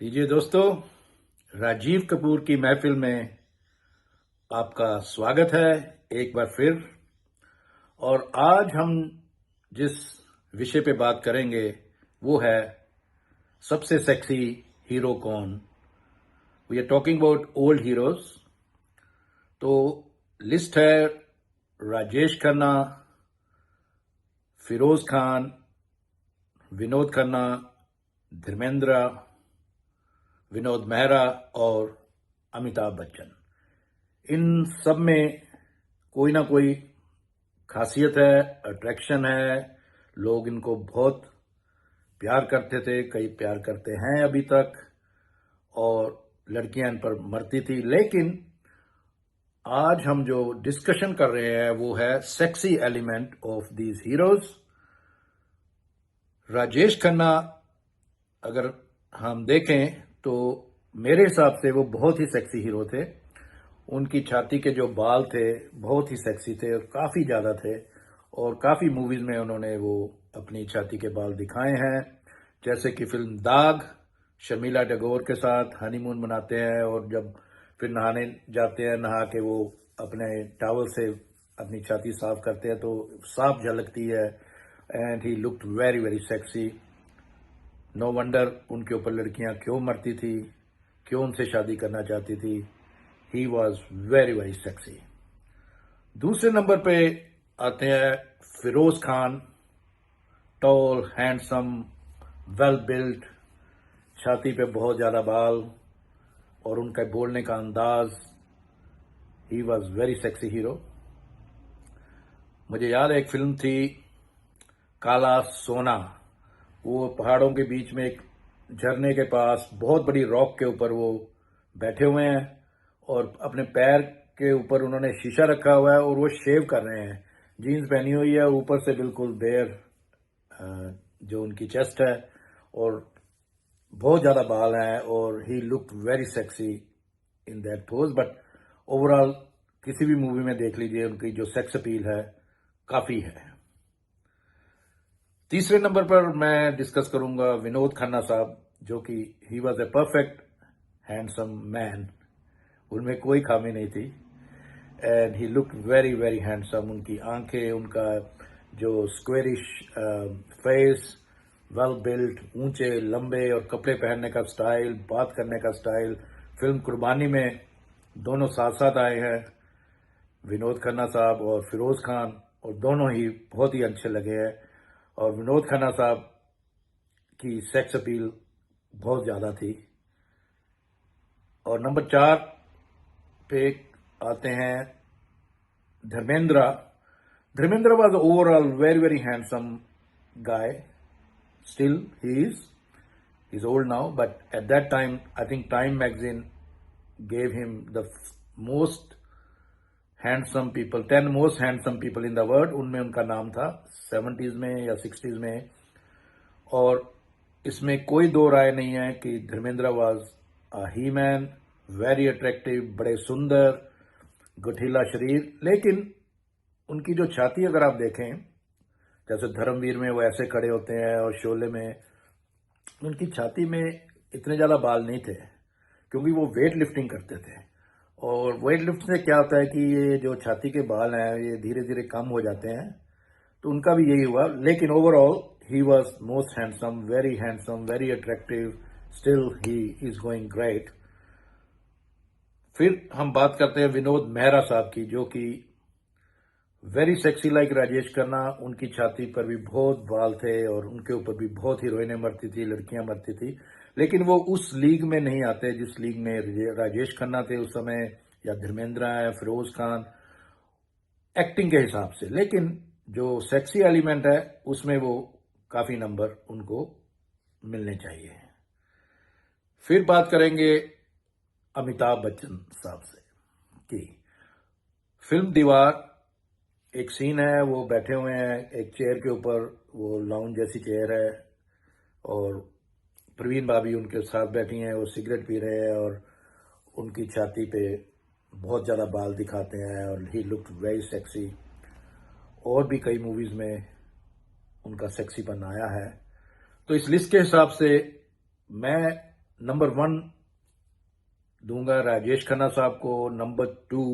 लीजिए दोस्तों, राजीव कपूर की महफिल में आपका स्वागत है एक बार फिर। और आज हम जिस विषय पे बात करेंगे वो है सबसे सेक्सी हीरो कौन। We are talking about old heroes. तो लिस्ट है राजेश खन्ना, फिरोज खान, विनोद खन्ना, धर्मेंद्र, विनोद मेहरा और अमिताभ बच्चन। इन सब में कोई ना कोई खासियत है, अट्रैक्शन है। लोग इनको बहुत प्यार करते थे, कई प्यार करते हैं अभी तक, और लड़कियां इन पर मरती थी। लेकिन आज हम जो डिस्कशन कर रहे हैं वो है sexy element of these heroes. Rajesh Khanna अगर हम देखें तो मेरे हिसाब से वो बहुत ही सेक्सी हीरो थे। उनकी छाती के जो बाल थे बहुत ही सेक्सी थे और काफी ज्यादा थे, और काफी मूवीज में उन्होंने वो अपनी छाती के बाल दिखाए हैं। जैसे कि फिल्म दाग, शर्मिला टैगोर के साथ हनीमून मनाते हैं और जब फिर नहाने जाते हैं, नहा के वो अपने टॉवल से अपनी छाती साफ करते हैं तो साफ झलकती है। And he looked very very sexy. No wonder उनके ऊपर लड़कियां क्यों मरती थी, क्यों उनसे शादी करना चाहती थी। He was very very sexy. दूसरे नंबर पे आते हैं Feroz Khan. Tall, handsome, well built, छाती पे बहुत ज्यादा बाल और उनका बोलने का अंदाज। ही वॉज वेरी सेक्सी हीरो। मुझे याद है एक फिल्म थी काला सोना। वो पहाड़ों के बीच में एक झरने के पास बहुत बड़ी रॉक के ऊपर वो बैठे हुए हैं और अपने पैर के ऊपर उन्होंने शीशा रखा हुआ है और वो शेव कर रहे हैं। जीन्स पहनी हुई है, ऊपर से बिल्कुल बेयर जो उनकी चेस्ट है, और बहुत ज्यादा बाल हैं और ही looked very sexy in that pose. But overall किसी भी मूवी में देख लीजिए, उनकी जो सेक्स अपील है काफी है। तीसरे नंबर पर मैं डिस्कस करूंगा विनोद खन्ना साहब, जो कि he was a perfect handsome man. उनमें कोई खामी नहीं थी and he looked very very handsome. उनकी आंखें, उनका जो स्क्वेरिश फेस, वेल बिल्ट, ऊंचे लंबे और कपड़े पहनने का स्टाइल, बात करने का स्टाइल। फिल्म कुर्बानी में दोनों साथ साथ आए हैं, विनोद खन्ना साहब और फिरोज खान, और दोनों ही बहुत ही अच्छे लगे हैं। और विनोद खन्ना साहब की सेक्स अपील बहुत ज्यादा थी। और नंबर 4 पे आते हैं Dharmendra. Dharmendra was overall very very handsome guy. Still he is old now, but at that time I think time magazine gave him the most handsome people, 10 most handsome people in the world, उनमें उनका नाम था 70s में या 60s में। और इसमें कोई दो राय नहीं है कि Dharmendra was a he man, very attractive, बड़े सुंदर, गठीला शरीर। लेकिन उनकी जो छाती अगर आप देखें, जैसे धर्मवीर में वो ऐसे खड़े होते हैं और शोले में उनकी छाती में इतने ज्यादा बाल नहीं थे, क्योंकि वो वेट लिफ्टिंग करते थे। और वेट लिफ्ट से क्या होता है कि ये जो छाती के बाल हैं ये धीरे धीरे कम हो जाते हैं, तो उनका भी यही हुआ। लेकिन overall he was most handsome, very attractive. Still he is going great. फिर हम बात करते हैं विनोद मेहरा साहब की, जो कि very sexy like Rajesh Khanna. उनकी छाती पर भी बहुत बाल थे और उनके ऊपर भी बहुत हीरोइनें मरती थी, लड़कियां मरती थी। लेकिन वो उस लीग में नहीं आते जिस लीग में राजेश खन्ना थे उस समय, या धर्मेंद्र है, फिरोज खान, एक्टिंग के हिसाब से। लेकिन जो सेक्सी एलिमेंट है उसमें वो काफी नंबर उनको मिलने चाहिए। फिर बात करेंगे अमिताभ बच्चन साहब से कि फिल्म दीवार एक सीन है, वो बैठे हुए हैं एक चेयर के ऊपर, वो लाउंज जैसी चेयर है, और प्रवीण भाभी उनके साथ बैठी हैं, वो सिगरेट पी रहे हैं और उनकी छाती पे बहुत ज्यादा बाल दिखाते हैं और ही लुक्ड वेरी सेक्सी। और भी कई मूवीज में उनका सेक्सीपन आया है। तो इस लिस्ट के हिसाब से मैं नंबर 1 दूंगा राजेश खन्ना साहब को, नंबर 2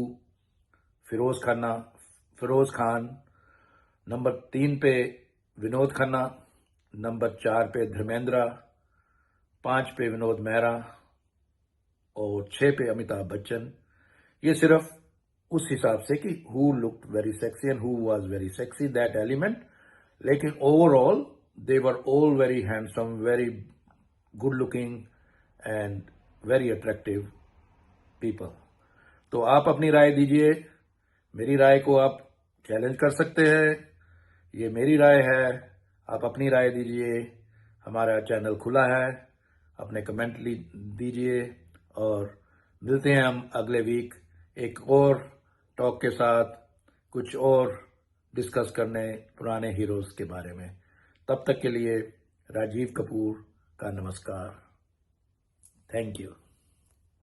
फिरोज खान, नंबर 3 पे विनोद खन्ना, नंबर 4 पे धर्मेंद्र, 5 पे विनोद मेहरा और 6 पे अमिताभ बच्चन। ये सिर्फ उस हिसाब से कि who looked very sexy and who was very sexy, that element. लेकिन overall they were all very handsome, very good looking and very attractive people. तो आप अपनी राय दीजिए। मेरी राय को आप चैलेंज कर सकते हैं, ये मेरी राय है, आप अपनी राय दीजिए। हमारा चैनल खुला है, अपने कमेंट दीजिए और मिलते हैं हम अगले वीक एक और टॉक के साथ, कुछ और डिस्कस करने पुराने हीरोज के बारे में। तब तक के लिए राजीव कपूर का नमस्कार। Thank you.